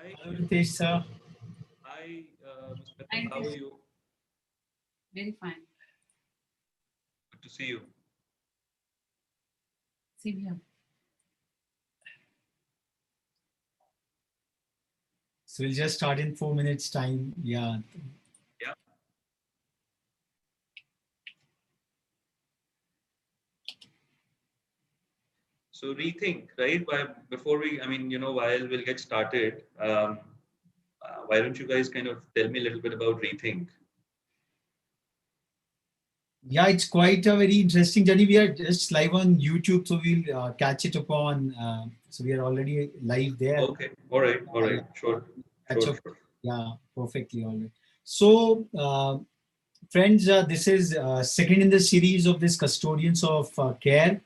Hi, Hello, Ritesh, sir. Ms. Mittal, how are you? Very fine. Good to see you. Same here. So we'll just start in 4 minutes time. Yeah. Yeah. So rethink, right? Before we, while we'll get started, why don't you guys kind of tell me a little bit about rethink? Yeah, it's quite a very interesting journey. We are just live on YouTube, so we'll catch it upon. So we are already live there. Okay. All Yeah, right. Sure. catch Sure, up. sure. Yeah, perfectly. All right. So, friends, this is second in the series of this Custodians of Care.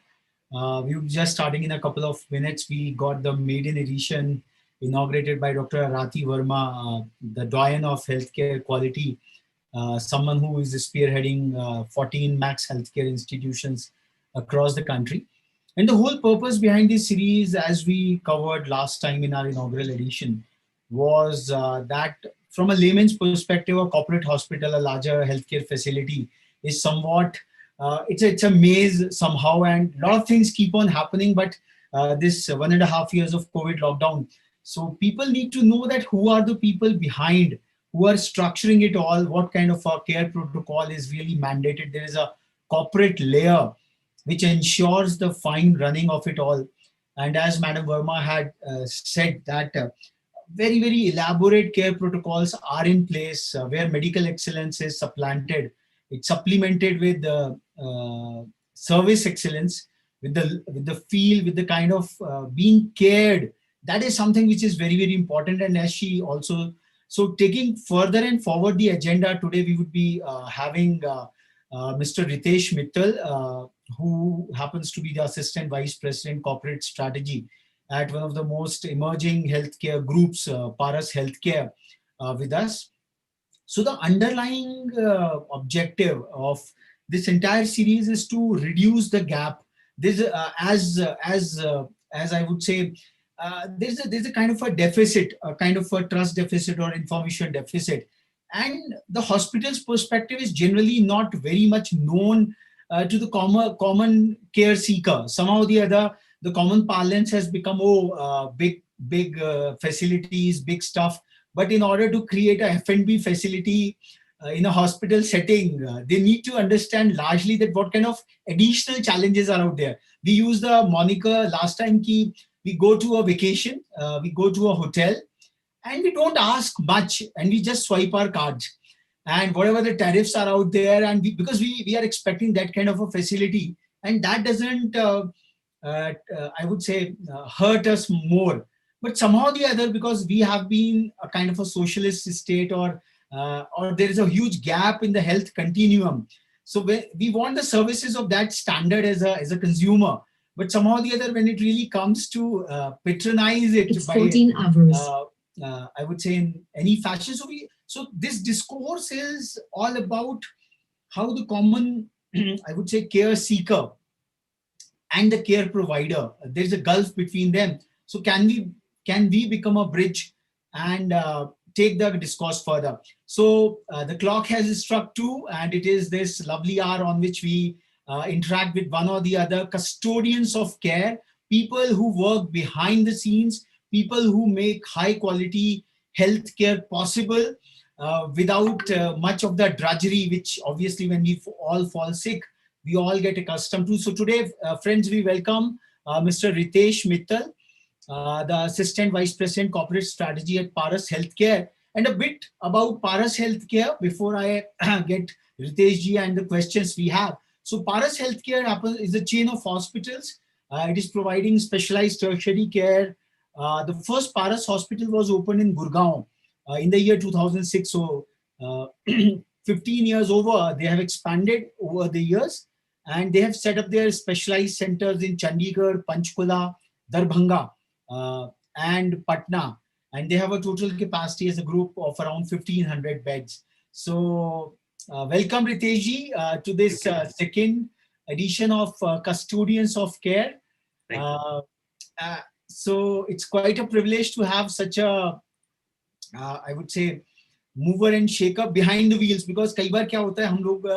We're just starting in a couple of minutes. We got the maiden edition inaugurated by Dr. Rati Verma, the doyen of healthcare quality, someone who is spearheading 14 max healthcare institutions across the country. And the whole purpose behind this series, as we covered last time in our inaugural edition, was that from a layman's perspective, a corporate hospital, a larger healthcare facility, is somewhat it's a maze somehow, and a lot of things keep on happening. But this 1.5 years of COVID lockdown, so people need to know that who are the people behind, who are structuring it all, what kind of a care protocol is really mandated. There is a corporate layer which ensures the fine running of it all. And as Madam Verma had said, that very, very elaborate care protocols are in place where medical excellence is supplanted. It's supplemented with service excellence, with the feel, with the kind of being cared. That is something which is very, very important. And as she also, so taking further and forward the agenda today, we would be having Mr. Ritesh Mittal, who happens to be the Assistant Vice President Corporate Strategy at one of the most emerging healthcare groups, Paras Healthcare, with us. So the underlying objective of this entire series is to reduce the gap. This, as I would say, there's a kind of a deficit, a kind of a trust deficit or information deficit, and the hospital's perspective is generally not very much known to the common care seeker. Somehow or the other, the common parlance has become, big facilities, big stuff. But in order to create a F&B facility in a hospital setting, they need to understand largely that what kind of additional challenges are out there. We use the moniker last time ki we go to a vacation, we go to a hotel, and we don't ask much, and we just swipe our cards. And whatever the tariffs are out there, and because we are expecting that kind of a facility, and that doesn't, I would say, hurt us more. But somehow or the other, because we have been a kind of a socialist state, or there is a huge gap in the health continuum. So we want the services of that standard as a consumer. But somehow or the other, when it really comes to patronize it It's by 14 hours. I would say in any fashion. So this discourse is all about how the common, I would say, care seeker and the care provider, there's a gulf between them. So can we become a bridge and take the discourse further? So the clock has struck 2, and it is this lovely hour on which we interact with one or the other custodians of care, people who work behind the scenes, people who make high quality healthcare possible without much of the drudgery, which obviously when we all fall sick, we all get accustomed to. So today, friends, we welcome Mr. Ritesh Mittal, the Assistant Vice President Corporate Strategy at Paras Healthcare. And a bit about Paras Healthcare before I get Ritesh ji and the questions we have. So Paras Healthcare is a chain of hospitals. It is providing specialized tertiary care. The first Paras hospital was opened in Gurgaon in the year 2006. So 15 years over, they have expanded over the years, and they have set up their specialized centers in Chandigarh, Panchkula, Darbhanga, and Patna. And they have a total capacity as a group of around 1,500 beds. So welcome Ritesh ji to this second edition of Custodians of Care. Thank you. Uh, so it's quite a privilege to have such a I would say mover and shaker behind the wheels, because कई बार क्या होता है, हम लोग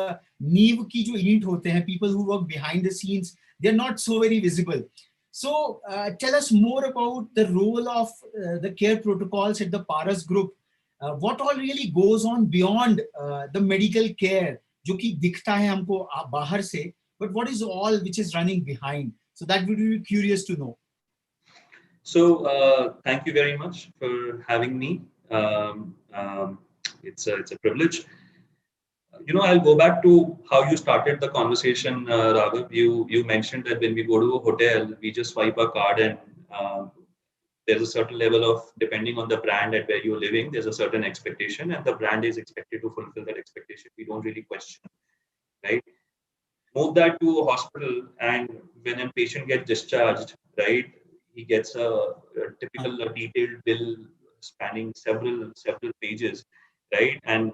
नींव की जो elite होते हैं, people who work behind the scenes, they're not so very visible. So tell us more about the role of the care protocols at the Paras group. What all really goes on beyond the medical care, जो कि दिखता है हमको बाहर से, but what is all which is running behind? So that would be curious to know. So thank you very much for having me. It's a privilege. I'll go back to how you started the conversation, Raghav. You mentioned that when we go to a hotel, we just swipe a card, and there's a certain level of, depending on the brand at where you're living, there's a certain expectation, and the brand is expected to fulfill that expectation. We don't really question, right? Move that to a hospital, and when a patient gets discharged, right, he gets a typical detailed bill spanning several pages, right? And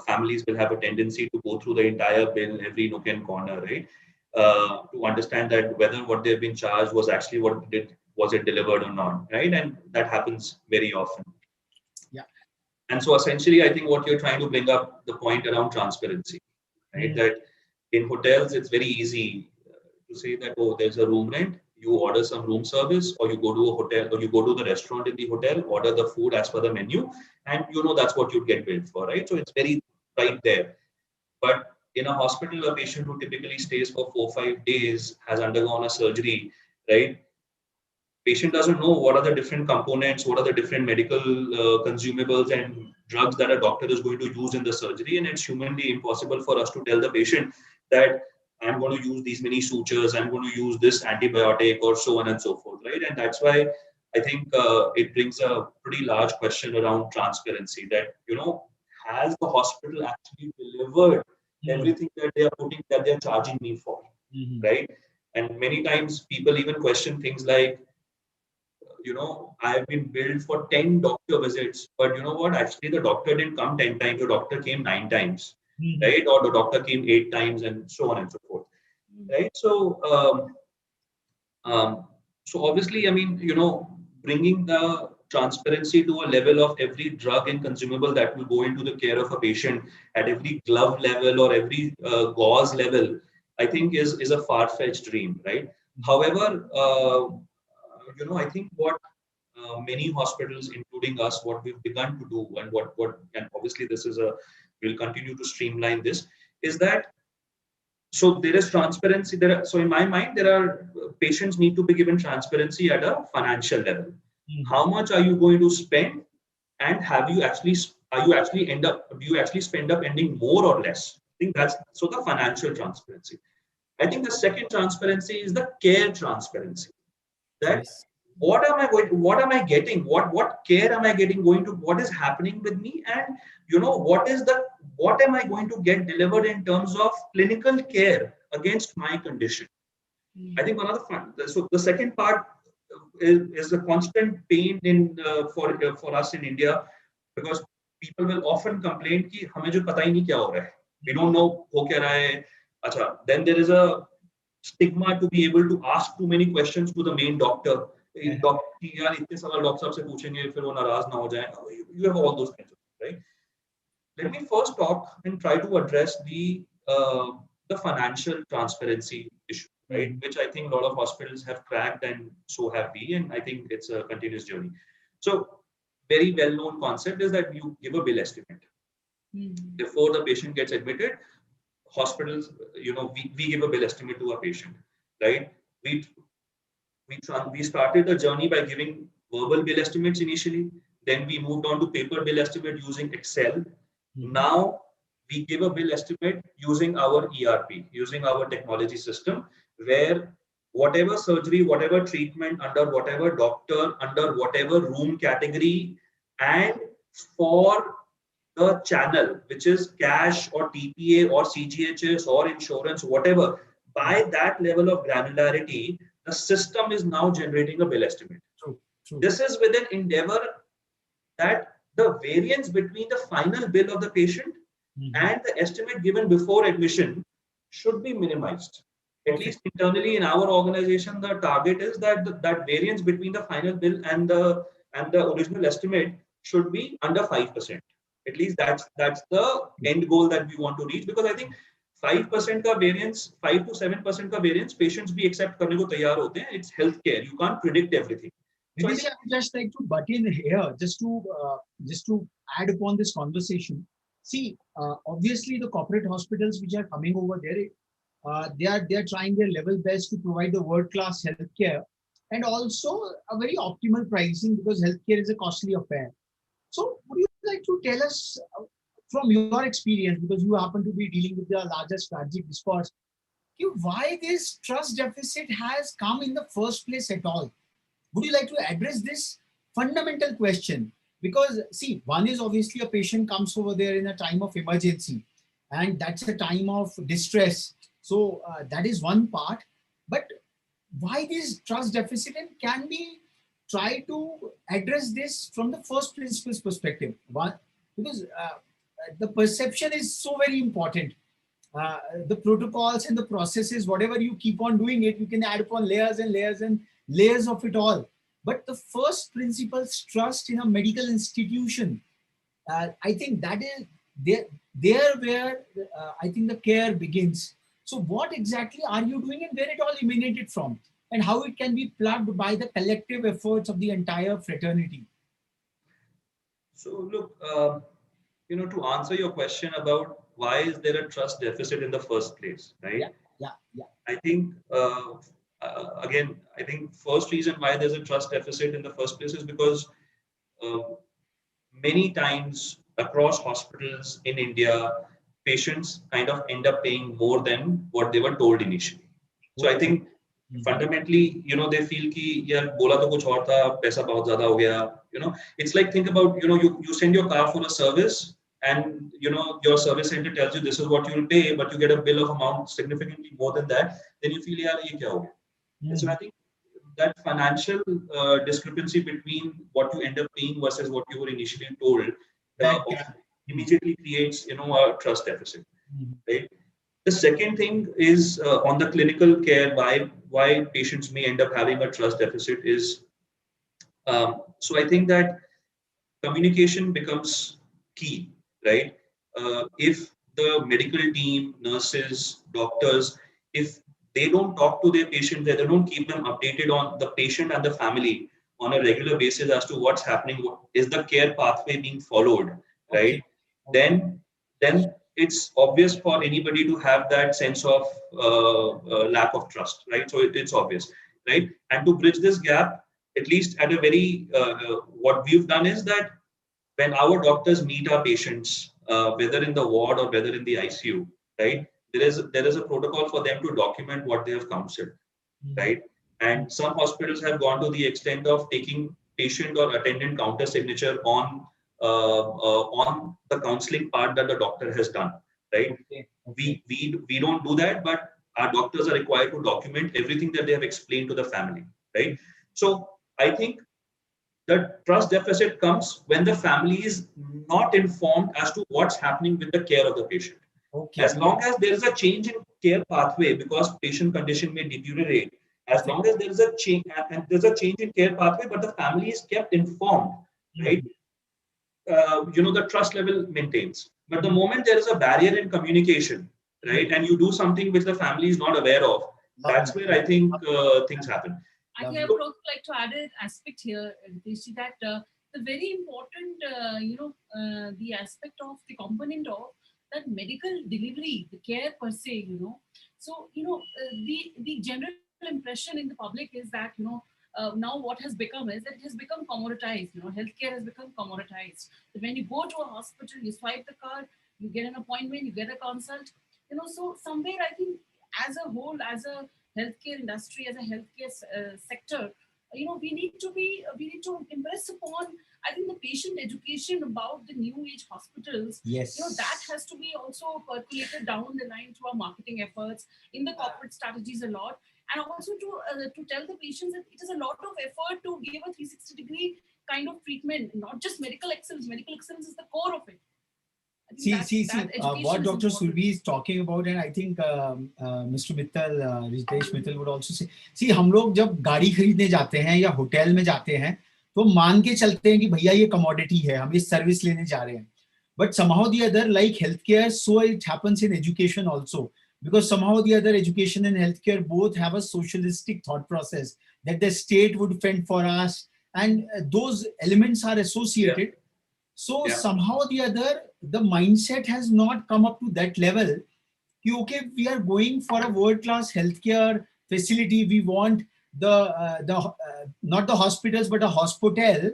families will have a tendency to go through the entire bill, every nook and corner, right? To understand that whether what they've been charged was actually was it delivered or not, right? And that happens very often. Yeah. And so essentially, I think what you're trying to bring up the point around transparency, right? That in hotels, it's very easy to say that, oh, there's a room rent, you order some room service, or you go to a hotel, or you go to the restaurant in the hotel, order the food as per the menu, and that's what you'd get billed for, right? So it's very right there. But in a hospital, a patient who typically stays for 4 or 5 days has undergone a surgery, right? Patient doesn't know what are the different components, what are the different medical consumables and drugs that a doctor is going to use in the surgery, and it's humanly impossible for us to tell the patient that I'm going to use these many sutures, I'm going to use this antibiotic, or so on and so forth, right? And that's why I think it brings a pretty large question around transparency, that has the hospital actually delivered everything that they're charging me for, right? And many times people even question things like, I've been billed for 10 doctor visits, but you know what? Actually, the doctor didn't come 10 times, the doctor came 9 times, right? Or the doctor came 8 times, and so on and so forth, right? So obviously, I mean, bringing the transparency to a level of every drug and consumable that will go into the care of a patient at every glove level or every gauze level, I think is a far-fetched dream, right? However, I think what many hospitals, including us, what we've begun to do, and and obviously we'll continue to streamline this, is that so there is transparency there. So in my mind, there are patients need to be given transparency at a financial level. How much are you going to spend, and do you actually spend up ending more or less? I think that's so the financial transparency. I think the second transparency is the care transparency. That what am I getting? What care am I getting? What is happening with me? And what am I going to get delivered in terms of clinical care against my condition? I think one of the second part is a constant pain for us in India, because people will often complain कि हमें जो पता ही नहीं क्या हो रहा है, we don't know हो क्या रहा है. अच्छा, then there is a stigma to be able to ask too many questions to the main doctor. यार इतने सवाल डॉक्टर साहब से पूछेंगे, फिर वो नाराज ना हो जाए. You have all those kinds of things, right? Let me first talk and try to address the financial transparency issue, right? Which I think a lot of hospitals have cracked, and so have we, and I think it's a continuous journey. So, very well-known concept is that you give a bill estimate before the patient gets admitted. Hospitals, we give a bill estimate to a patient, right? We started the journey by giving verbal bill estimates initially. Then we moved on to paper bill estimate using Excel. Now we give a bill estimate using our ERP, using our technology system, where whatever surgery, whatever treatment, under whatever doctor, under whatever room category, and for the channel, which is cash or TPA or CGHS or insurance, whatever, by that level of granularity, the system is now generating a bill estimate. True. This is with an endeavor that the variance between the final bill of the patient and the estimate given before admission should be minimized. At least internally in our organization, the target is that that variance between the final bill and the original estimate should be under 5%. At least that's the end goal that we want to reach, because I think 5% का variance, 5 to 7% का variance, patients भी accept करने को तैयार होते हैं. It's healthcare. You can't predict everything. So Ritesh, I would just like to butt in here, just to add upon this conversation. See, obviously the corporate hospitals which are coming over there, they are trying their level best to provide the world class healthcare and also a very optimal pricing, because healthcare is a costly affair. So, would you like to tell us from your experience, because you happen to be dealing with the largest strategic discourse, why this trust deficit has come in the first place at all? Would you like to address this fundamental question? Because see, one is obviously a patient comes over there in a time of emergency, and that's a time of distress. So that is one part. But why this trust deficit, and can we try to address this from the first principles perspective? One, because the perception is so very important. The protocols and the processes, whatever you keep on doing it, you can add upon layers and layers and layers of it all. But the first principles, trust in a medical institution, I think that is there where I think the care begins. So what exactly are you doing, and where it all emanated from, and how it can be plugged by the collective efforts of the entire fraternity? So look, to answer your question about why is there a trust deficit in the first place, right? Yeah. I think again, I think first reason why there's a trust deficit in the first place is because uh, many times across hospitals in India, patients kind of end up paying more than what they were told initially. So I think fundamentally, they feel कि यार बोला तो कुछ और था, पैसा बहुत ज़्यादा हो गया. It's like, think about, you send your car for a service, and your service center tells you this is what you will pay, but you get a bill of amount significantly more than that. Then you feel यार ये क्या हो गया. So I think that financial discrepancy between what you end up paying versus what you were initially told immediately creates a trust deficit, right? The second thing is on the clinical care, why patients may end up having a trust deficit is, so I think that communication becomes key, right? If the medical team, nurses, doctors, if they don't talk to their patient, they don't keep them updated on the patient and the family on a regular basis as to what's happening, is the care pathway being followed, right? Then it's obvious for anybody to have that sense of lack of trust, right? So it's obvious, right? And to bridge this gap, at least at a very, what we've done is that when our doctors meet our patients, whether in the ward or whether in the ICU, right, there is a protocol for them to document what they have counseled, right? And some hospitals have gone to the extent of taking patient or attendant counter signature on the counseling part that the doctor has done, right? We don't do that, but our doctors are required to document everything that they have explained to the family, right? So I think the trust deficit comes when the family is not informed as to what's happening with the care of the patient. As long as there is a change in care pathway, because patient condition may deteriorate, as long as there is a change, and there's a change in care pathway, but the family is kept informed, right? The trust level maintains. But the moment there is a barrier in communication, right, and you do something which the family is not aware of, that's where I think things happen. I think I would also like to add an aspect here, Ritesh, that the very important, the aspect of the component of that medical delivery, the care per se, So, the general impression in the public is that, now what has become is that it has become commoditized. Healthcare has become commoditized. So when you go to a hospital, you swipe the card, you get an appointment, you get a consult. So somewhere I think as a whole, as a healthcare industry, as a healthcare sector, we need to impress upon, I think, the patient education about the new age hospitals. Yes. That has to be also percolated down the line through our marketing efforts, in the corporate strategies a lot, and also to tell the patients that it is a lot of effort to give a 360-degree kind of treatment, not just medical excellence. Medical excellence is the core of it. See, what Dr. Surbi is talking about, and I think Mr. Mittal, Ritesh Mittal would also say, see, हम लोग जब गाड़ी खरीदने जाते हैं या hotel में जाते हैं, तो मान के चलते हैं कि भैया ये कमोडिटी है, हम इस सर्विस लेने जा रहे हैं. But somehow the other, like healthcare, so it happens in education also. Because somehow the other, education and healthcare both have a socialistic thought process that the state would fend for us, and those elements are associated. So somehow the other, the mindset has not come up to that level. Okay, we are going for a world-class healthcare facility. We want not the hospitals but a hospital.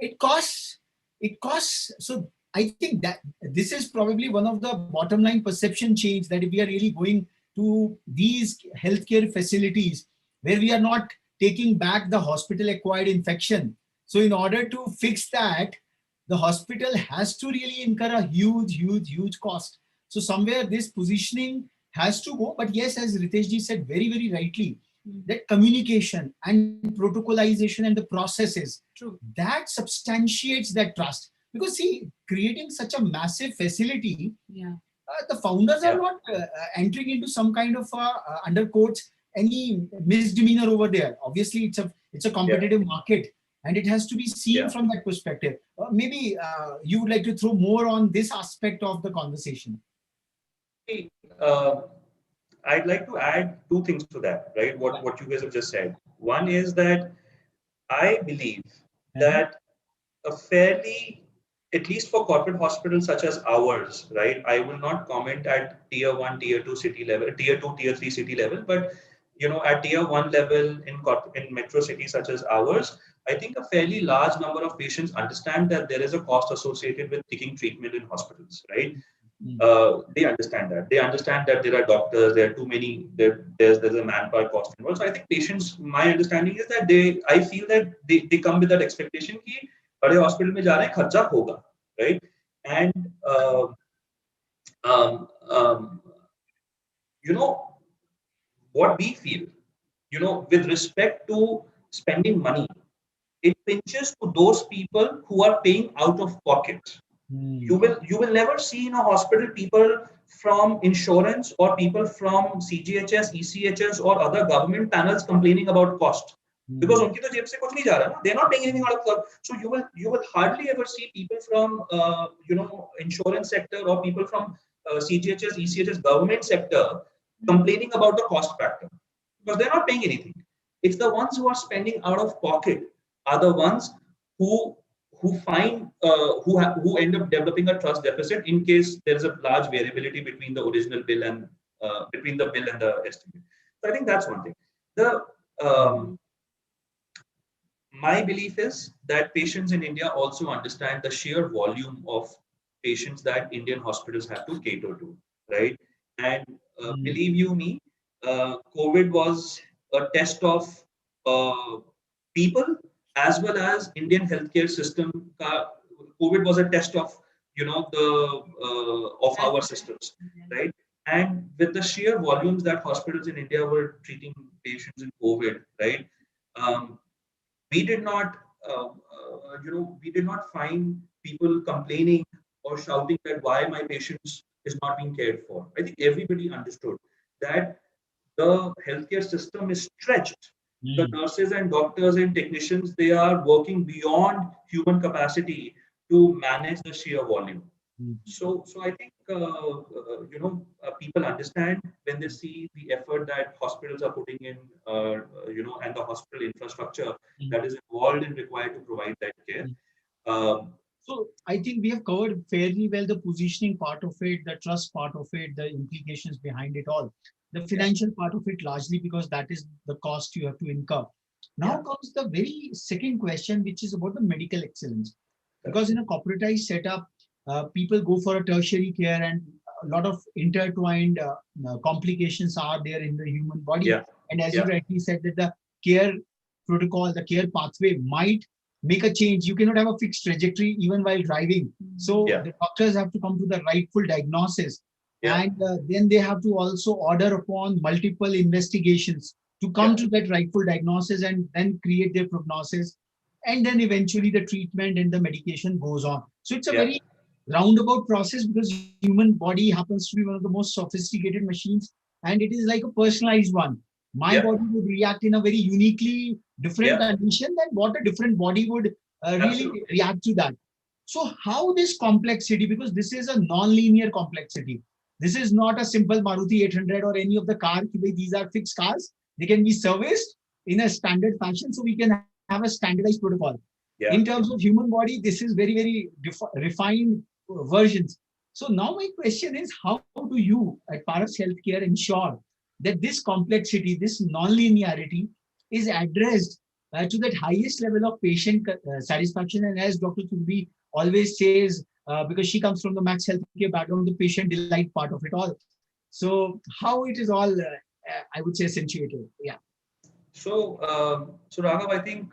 It costs. It costs. So I think that this is probably one of the bottom line perception change, that if we are really going to these healthcare facilities where we are not taking back the hospital acquired infection. So in order to fix that, the hospital has to really incur a huge cost. So somewhere this positioning has to go. But yes, as Ritesh ji said very rightly, that communication and protocolization and the processes, that substantiates that trust. Because see, creating such a massive facility, the founders are not entering into some kind of under quotes any misdemeanor over there. Obviously, it's a competitive market, and it has to be seen from that perspective. Maybe you would like to throw more on this aspect of the conversation. I'd like to add two things to that, right? What you guys have just said. One is that I believe that a fairly, at least for corporate hospitals such as ours, right? I will not comment at tier 1, tier 2 city level, tier 2, tier 3 city level, but at tier 1 level in metro cities such as ours, I think a fairly large number of patients understand that there is a cost associated with taking treatment in hospitals, right? They understand that. They understand that there are doctors, there are too many, there's a manpower cost involved. So I think patients, my understanding is that I feel that they come with that expectation कि बड़े hospital में जा रहे हैं खर्चा होगा, right? And what we feel, with respect to spending money, it pinches to those people who are paying out of pocket. You will never see in a hospital people from insurance or people from CGHS, ECHS or other government panels complaining about cost. Because उनकी तो जेब से कुछ नहीं जा रहा ना, they're not paying anything out of pocket. So you will hardly ever see people from insurance sector or people from CGHS, ECHS government sector complaining about the cost factor, because they're not paying anything. It's the ones who are spending out of pocket are the ones who find who end up developing a trust deficit in case there is a large variability between the original bill and between the bill and the estimate. So I think that's one thing. My belief is that patients in India also understand the sheer volume of patients that Indian hospitals have to cater to, right? And believe you me, COVID was a test of people as well as Indian healthcare system. COVID was a test of of our systems, right? And with the sheer volumes that hospitals in India were treating patients in COVID, right? We did not, we did not find people complaining or shouting that why my patients is not being cared for. I think everybody understood that the healthcare system is stretched. The nurses and doctors and technicians, they are working beyond human capacity to manage the sheer volume. So I think people understand when they see the effort that hospitals are putting in, and the hospital infrastructure that is involved and required to provide that care. So I think we have covered fairly well the positioning part of it, the trust part of it, the implications behind it all, the financial part of it largely because that is the cost you have to incur. Now comes the very second question, which is about the medical excellence. Because in a corporatized setup, people go for a tertiary care and a lot of intertwined complications are there in the human body. And as you rightly said, that the care protocol, the care pathway might make a change. You cannot have a fixed trajectory even while driving. So the doctors have to come to the rightful diagnosis. And then they have to also order upon multiple investigations to come to that rightful diagnosis and then create their prognosis. And then eventually the treatment and the medication goes on. So it's a very roundabout process because human body happens to be one of the most sophisticated machines and it is like a personalized one. My body would react in a very uniquely different condition than what a different body would really Absolutely. react to that. So how this complexity, because this is a non-linear complexity. This is not a simple Maruti 800 or any of the car. These are fixed cars. They can be serviced in a standard fashion. So we can have a standardized protocol. In Yeah. terms of human body, this is very, very refined versions. So now my question is, how do you at Paras Healthcare ensure that this complexity, this non-linearity is addressed to that highest level of patient satisfaction? And as Dr. Turbi always says, because she comes from the Max Healthcare background, the patient delight part of it all. So how it is all, I would say, accentuated. Yeah. So Raghav, I think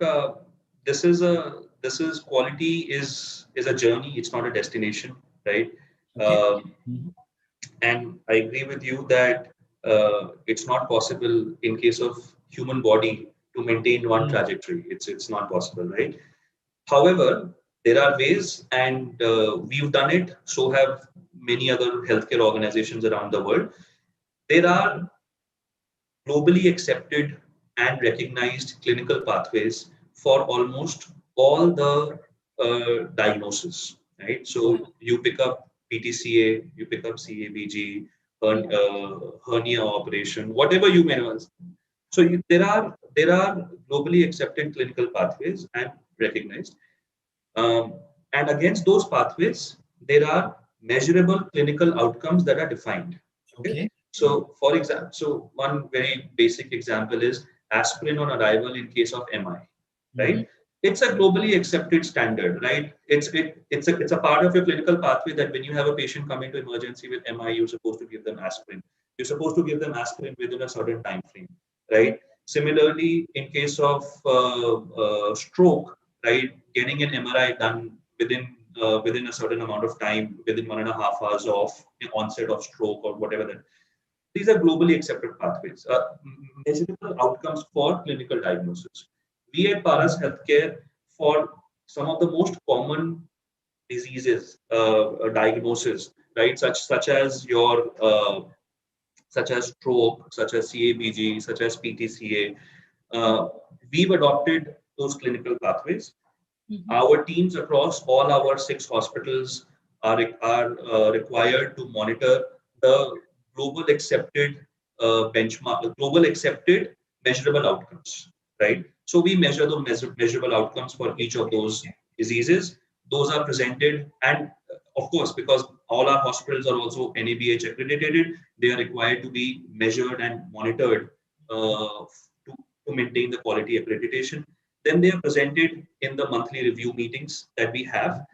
this is quality is a journey. It's not a destination, right? Okay. Um, Mhm. and I agree with you that it's not possible in case of human body to maintain one Mm. trajectory. It's not possible, right? However, there are ways, and we've done it. So have many other healthcare organizations around the world. There are globally accepted and recognized clinical pathways for almost all the diagnoses, right? Okay. So you pick up PTCA, you pick up CABG, hernia operation, whatever you may know. So there are globally accepted clinical pathways and recognized. And against those pathways, there are measurable clinical outcomes that are defined. Okay. Okay. So, for example, so one very basic example is aspirin on arrival in case of MI, Mhm. right? It's a globally accepted standard, right? It's a part of your clinical pathway that when you have a patient coming to emergency with MI, you're supposed to give them aspirin. You're supposed to give them aspirin within a certain time frame, right? Similarly, in case of stroke, right, getting an MRI done within a certain amount of time, within 1.5 hours of the onset of stroke or whatever that. These are globally accepted pathways, measurable outcomes for clinical diagnosis. We at Paras Healthcare, for some of the most common diseases, diagnosis, right, such as your such as stroke, such as CABG, such as PTCA, we've adopted those clinical pathways. Mhm. Our teams across all our 6 hospitals are required to monitor the global accepted benchmark, global accepted measurable outcomes, right? So we measure the measurable outcomes for each of those diseases. Those are presented, and of course, because all our hospitals are also NABH accredited, they are required to be measured and monitored to maintain the quality accreditation. Then they are presented in the monthly review meetings that we have,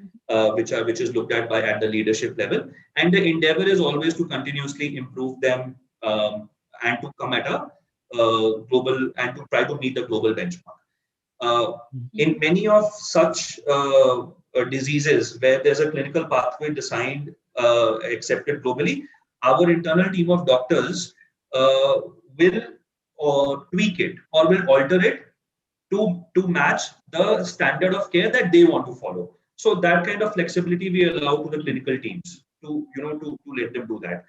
which is looked at by at the leadership level. And the endeavor is always to continuously improve them, and to come at a global and to try to meet the global benchmark. Uh, in Mhm. many of such diseases where there's a clinical pathway designed, accepted globally, our internal team of doctors will tweak it or will alter it to match the standard of care that they want to follow. So that kind of flexibility we allow to the clinical teams to to let them do that.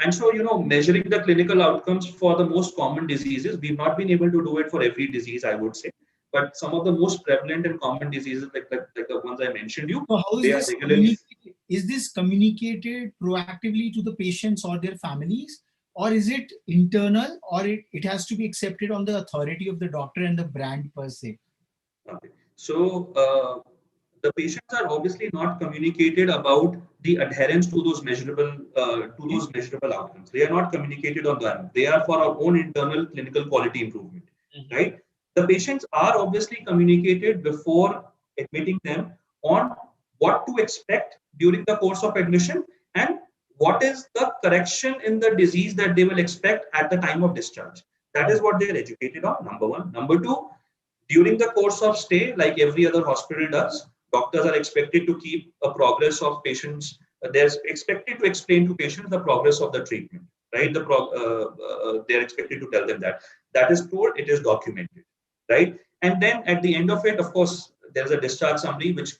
And so, measuring the clinical outcomes for the most common diseases, we've not been able to do it for every disease, I would say. But some of the most prevalent and common diseases, like the ones I mentioned you, So how they is are this regularly. communicated? Is this communicated proactively to the patients or their families? Or is it internal, or it has to be accepted on the authority of the doctor and the brand per se? Okay. So the patients are obviously not communicated about the adherence to Okay. those measurable outcomes. They are not communicated on them. They are for our own internal clinical quality improvement, Mhm. right? The patients are obviously communicated before admitting them on what to expect during the course of admission and what is the correction in the disease that they will expect at the time of discharge. That is what they're educated on, number one. Number two, during the course of stay, like every other hospital does, doctors are expected to keep a progress of patients. They're expected to explain to patients the progress of the treatment, right? They're expected to tell them that. That is told, it is documented, right? And then at the end of it, of course, there's a discharge summary which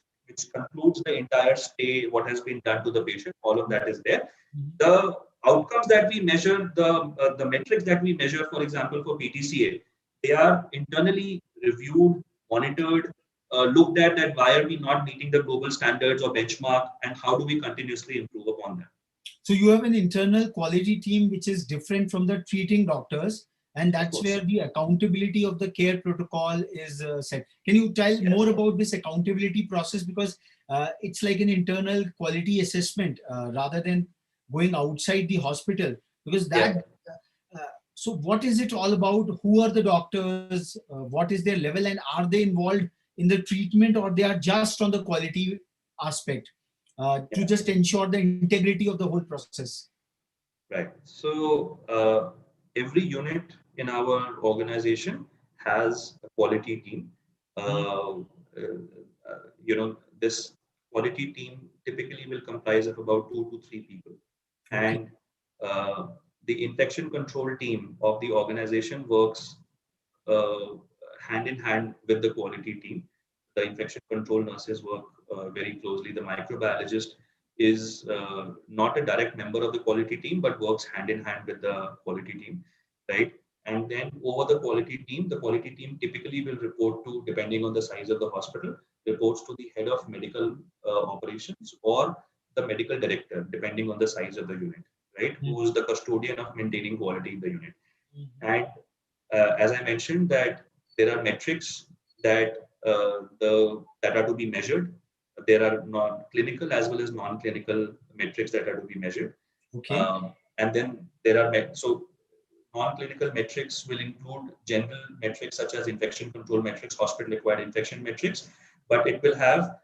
concludes the entire stay, what has been done to the patient. All of that is there. Mhm. The outcomes that we measure, the metrics that we measure, for example, for PTCA, they are internally reviewed, monitored, looked at that why are we not meeting the global standards or benchmark, and how do we continuously improve upon them. So you have an internal quality team which is different from the treating doctors, and that's where the accountability of the care protocol is set. Can you tell more about this accountability process? Because it's like an internal quality assessment rather than going outside the hospital. Because that. So what is it all about? Who are the doctors? What is their level, and are they involved in the treatment, or they are just on the quality aspect to just ensure the integrity of the whole process? Right. So every unit in our organization has a quality team. This quality team typically will comprise of about 2 to 3 people, and uh, the infection control team of the organization works uh, hand in hand with the quality team. The infection control nurses work very closely. The microbiologist is not a direct member of the quality team, but works hand in hand with the quality team, right? And then over the quality team typically will report to, depending on the size of the hospital, reports to the head of medical operations or the medical director, depending on the size of the unit, right? Who is the custodian of maintaining quality in the unit. And as I mentioned, that there are metrics that that are to be measured. There are non-clinical as well as non-clinical metrics that are to be measured. And then there are so non-clinical metrics will include general metrics such as infection control metrics, hospital-acquired infection metrics, but it will have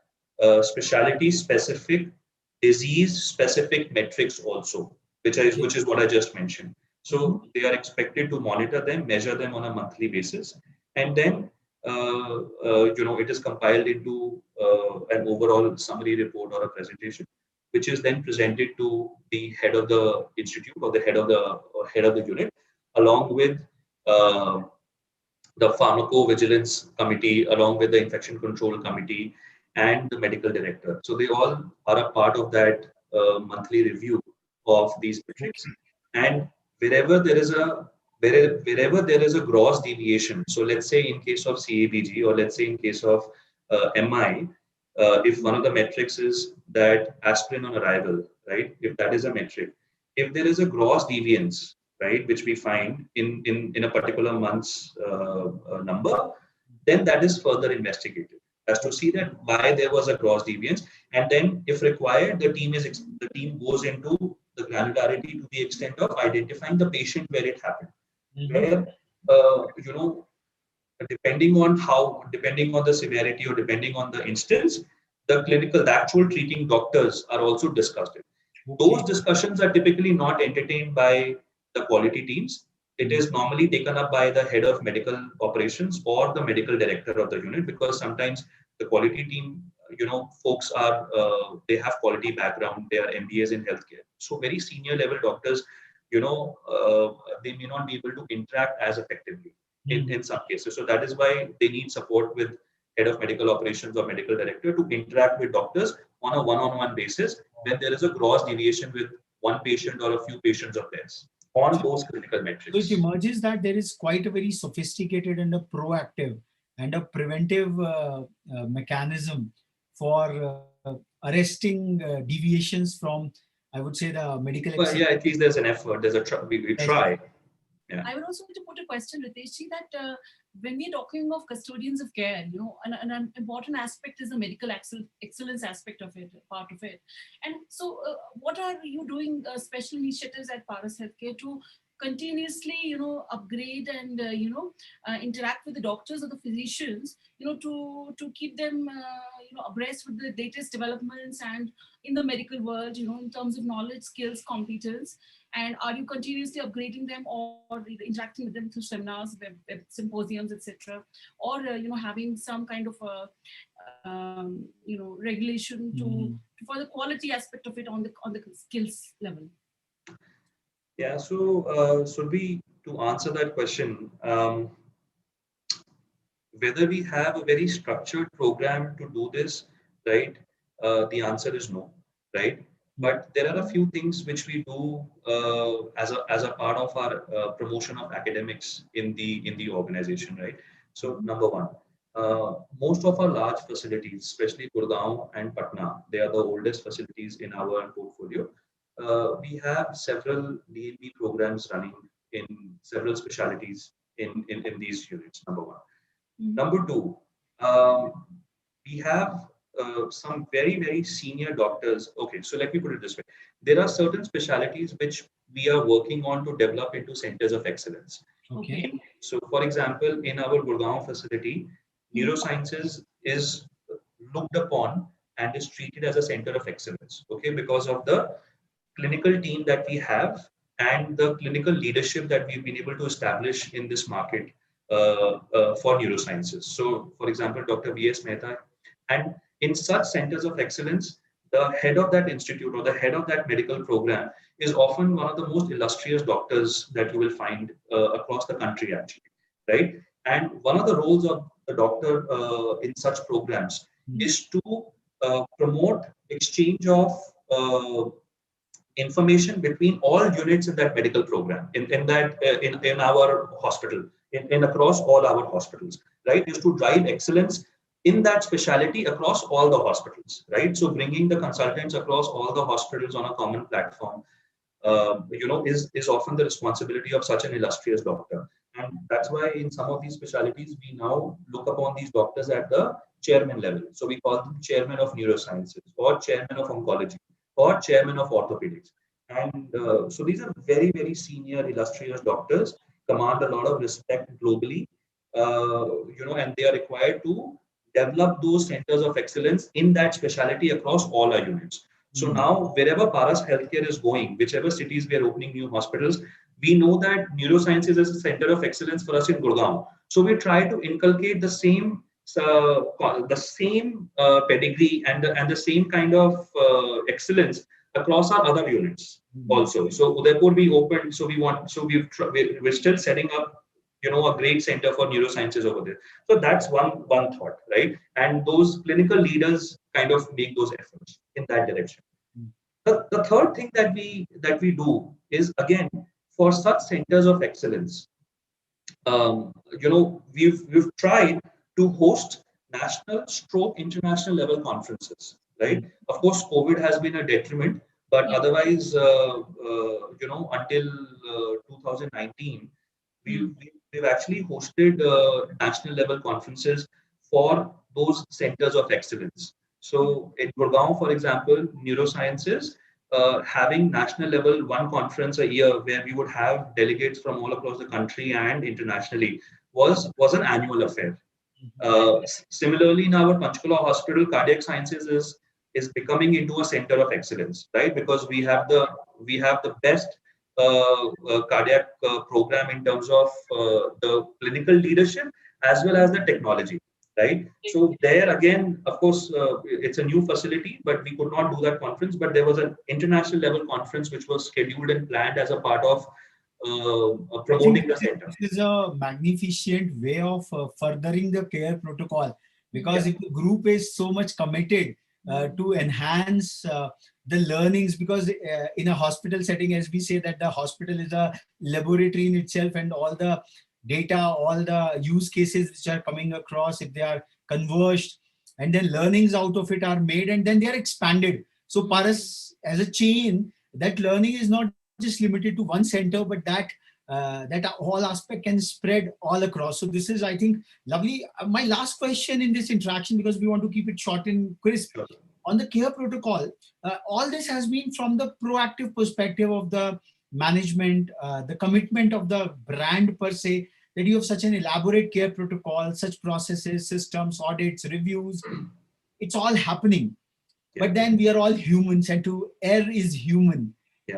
specialty-specific, disease-specific metrics also, which is what I just mentioned. So they are expected to monitor them, measure them on a monthly basis, and then it is compiled into an overall summary report or a presentation, which is then presented to the head of the institute or the head of the unit, along with uh, the pharmacovigilance committee, along with the infection control committee, and the medical director. So they all are a part of that monthly review of these metrics. And wherever there is a wherever there is a gross deviation, so let's say in case of CABG, or let's say in case of MI, if one of the metrics is that aspirin on arrival, right? If that is a metric, if there is a gross deviance, right, which we find in a particular month's number, then that is further investigated as to see that why there was a gross deviance, and then if required, the team goes into the granularity to the extent of identifying the patient where it happened, where depending on the severity or depending on the instance, the actual treating doctors are also discussed. Those discussions are typically not entertained by the quality teams. It is normally taken up by the head of medical operations or the medical director of the unit, because sometimes the quality team, folks are, they have quality background, they are MBAs in healthcare. So very senior level doctors, they may not be able to interact as effectively in some cases. So that is why they need support with head of medical operations or medical director to interact with doctors on a one-on-one basis when there is a gross deviation with one patient or a few patients of theirs on those critical So it metrics. emerges that there is quite a very sophisticated and a proactive and a preventive mechanism for arresting deviations from, I would say, the medical. Well, yeah, at least there's an effort. We try. Yeah. I would also like to put a question, Ritesh, that when we're talking of custodians of care, an important aspect is the medical excellence aspect of it, part of it. And so, what are you doing special initiatives at Paras Healthcare to continuously, upgrade and interact with the doctors or the physicians, to keep them, abreast with the latest developments and in the medical world, in terms of knowledge, skills, competence. And are you continuously upgrading them or interacting with them through seminars, web symposiums, etc., or having some kind of regulation to for the quality aspect of it on the skills level? Yeah. So, to answer that question, whether we have a very structured program to do this, right? The answer is no, right? But there are a few things which we do as a part of our promotion of academics in the organization, right? So number one, most of our large facilities, especially Gurgaon and Patna, they are the oldest facilities in our portfolio. We have several DLP programs running in several specialties in these units, number one. Number two, um, we have some very, very senior doctors. Okay, so let me put it this way. There are certain specialties which we are working on to develop into centers of excellence. Okay. So, for example, in our Gurgaon facility, neurosciences is looked upon and is treated as a center of excellence, okay, because of the clinical team that we have and the clinical leadership that we've been able to establish in this market for neurosciences. So, for example, Dr. V.S. Mehta, and in such centers of excellence, the head of that institute or the head of that medical program is often one of the most illustrious doctors that you will find across the country, actually, right? And one of the roles of the doctor in such programs is to promote exchange of information between all units in that medical program in our hospital in across all our hospitals, right, is to drive excellence in that specialty across all the hospitals, right? So bringing the consultants across all the hospitals on a common platform, is often the responsibility of such an illustrious doctor. And that's why in some of these specialties, we now look upon these doctors at the chairman level. So we call them chairman of neurosciences or chairman of oncology or chairman of orthopedics. And so these are very, very senior, illustrious doctors, command a lot of respect globally, and they are required to develop those centers of excellence in that specialty across all our units. So now, wherever Paras Healthcare is going, whichever cities we are opening new hospitals, we know that neurosciences is a center of excellence for us in Gurgaon. So we try to inculcate the same pedigree and the same kind of excellence across our other units also. So Udaipur we opened, so we're still setting up, a great center for neurosciences over there. So that's one thought, right? And those clinical leaders kind of make those efforts in that direction. The third thing that we do is, again, for such centers of excellence, we've tried to host national stroke international level conferences, right? Of course, COVID has been a detriment, but otherwise, until 2019, we've actually hosted national level conferences for those centers of excellence. So in Gurgaon, for example, neurosciences, having national level one conference a year where we would have delegates from all across the country and internationally was an annual affair. Similarly, in our Panchkula hospital, cardiac sciences is becoming into a center of excellence, right? Because we have the best cardiac program in terms of the clinical leadership as well as the technology, right? So there again, of course, it's a new facility, but we could not do that conference. But there was an international level conference which was scheduled and planned as a part of I think promoting the center. this is a magnificent way of furthering the care protocol, because if the group is so much committed to enhance the learnings, because in a hospital setting, as we say that the hospital is a laboratory in itself, and all the data, all the use cases which are coming across, if they are converged, and then learnings out of it are made, and then they are expanded. So Paras, as a chain, that learning is not just limited to one center, but that whole aspect can spread all across. So this is, I think, lovely. My last question in this interaction, because we want to keep it short and crisp, on the care protocol, all this has been from the proactive perspective of the management, the commitment of the brand per se, that you have such an elaborate care protocol, such processes, systems, audits, reviews. It's all happening. But then we are all humans, and to err is human.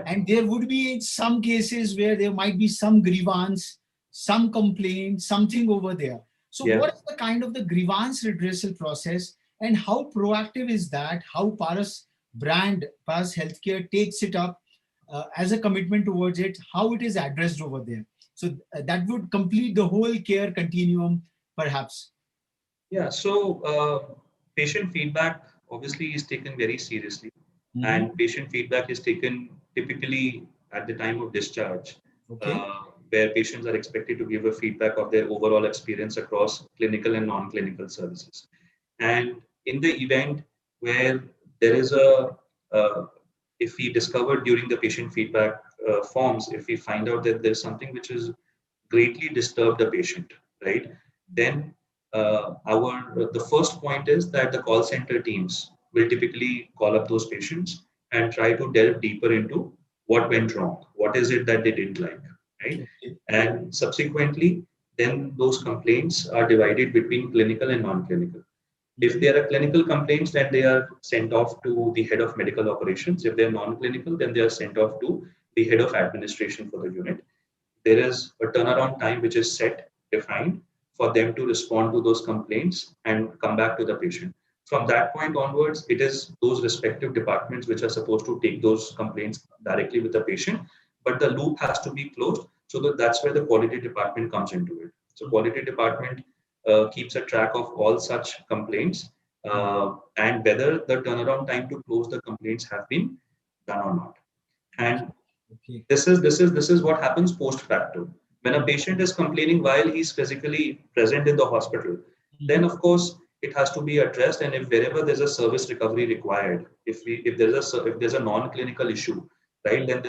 And there would be some cases where there might be some grievance, some complaint, something over there. So what is the kind of the grievance redressal process, and how proactive is that? How Paras brand, Paras Healthcare takes it up as a commitment towards it, how it is addressed over there. So that would complete the whole care continuum, perhaps. Yeah, so patient feedback obviously is taken very seriously, and patient feedback is taken typically at the time of discharge. Okay. where patients are expected to give a feedback of their overall experience across clinical and non-clinical services. And in the event where there is if we discover during the patient feedback forms, if we find out that there's something which is greatly disturbed the patient, right? Then the first point is that the call center teams will typically call up those patients and try to delve deeper into what went wrong, what is it that they didn't like, right? And subsequently, then those complaints are divided between clinical and non-clinical. If they are clinical complaints, then they are sent off to the head of medical operations. If they're non-clinical, then they are sent off to the head of administration for the unit. There is a turnaround time which is set, defined for them to respond to those complaints and come back to the patient. From that point onwards, it is those respective departments which are supposed to take those complaints directly with the patient, but the loop has to be closed. So that's where the quality department comes into it. So quality department keeps a track of all such complaints and whether the turnaround time to close the complaints have been done or not. And this is what happens post facto. When a patient is complaining while he's physically present in the hospital, then of course it has to be addressed. And if wherever there's a service recovery required, if there's a non-clinical issue, right, then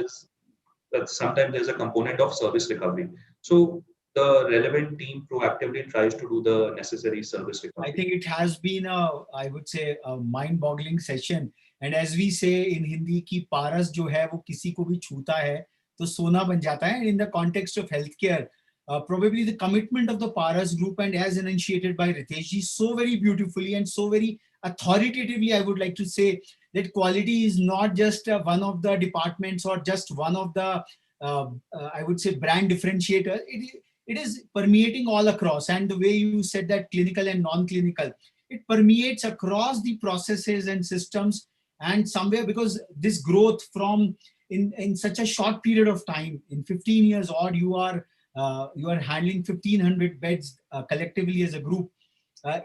sometimes there's a component of service recovery. So the relevant team proactively tries to do the necessary service recovery. I think it has been I would say, a mind-boggling session. And as we say in Hindi, कि पारस जो है वो किसी को भी छूता है तो सोना बन जाता है. And in the context of healthcare, probably the commitment of the Paras group and as initiated by Ritesh ji so very beautifully and so very authoritatively, I would like to say that quality is not just one of the departments or just one of the, I would say, brand differentiator. It is permeating all across. And the way you said that clinical and non-clinical, it permeates across the processes and systems. And somewhere, because this growth from in such a short period of time, in 15 years odd, you are handling 1,500 beds collectively as a group.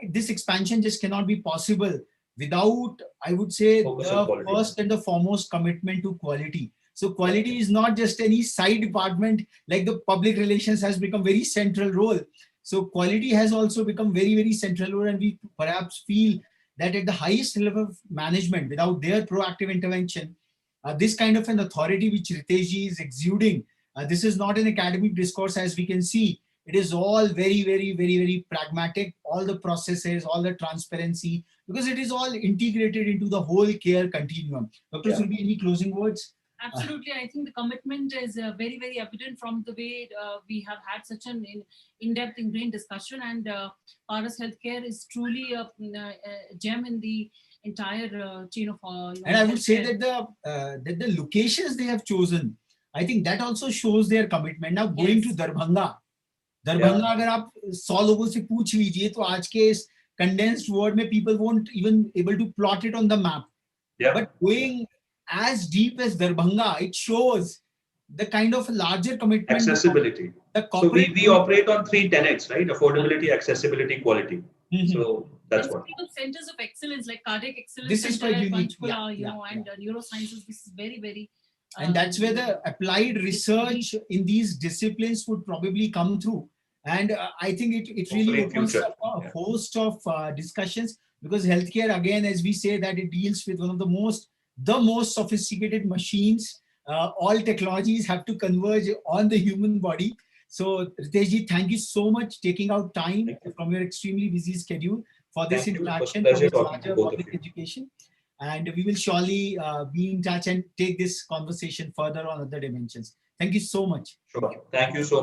This expansion just cannot be possible without, I would say, the first and the foremost commitment to quality. So quality is not just any side department, like the public relations has become very central role. So quality has also become very, very central role, and we perhaps feel that at the highest level of management, without their proactive intervention, this kind of an authority which Ritesh ji is exuding, this is not an academic discourse, as we can see. It is all very, very, very, very pragmatic, all the processes, all the transparency, because it is all integrated into the whole care continuum. Dr. Surbi, any closing words? Absolutely. I think the commitment is very, very evident from the way we have had such an in-depth, ingrained discussion. And Paras Healthcare is truly a gem in the entire chain of and I would say that the locations they have chosen, I think that also shows their commitment. Now going to Darbhanga अगर आप 100 लोगों से पूछ लीजिए तो आज के इस condensed word में people won't even able to plot it on the map. But going as deep as Darbhanga, it shows the kind of larger commitment. Accessibility. So we operate on 3 tenets, right? Affordability, accessibility, quality. So that's what. Centers of excellence like cardiac excellence. This is quite unique. And neurosciences. This is very, very. And that's where the applied research in these disciplines would probably come through. And I think it really opens up a host of discussions, because healthcare, again, as we say, that it deals with one of the most sophisticated machines. All technologies have to converge on the human body. So Ritesh ji, thank you so much taking out time from your extremely busy schedule for this interaction, for this larger public education. And we will surely be in touch and take this conversation further on other dimensions. Thank you so much. Sure. Thank you so much.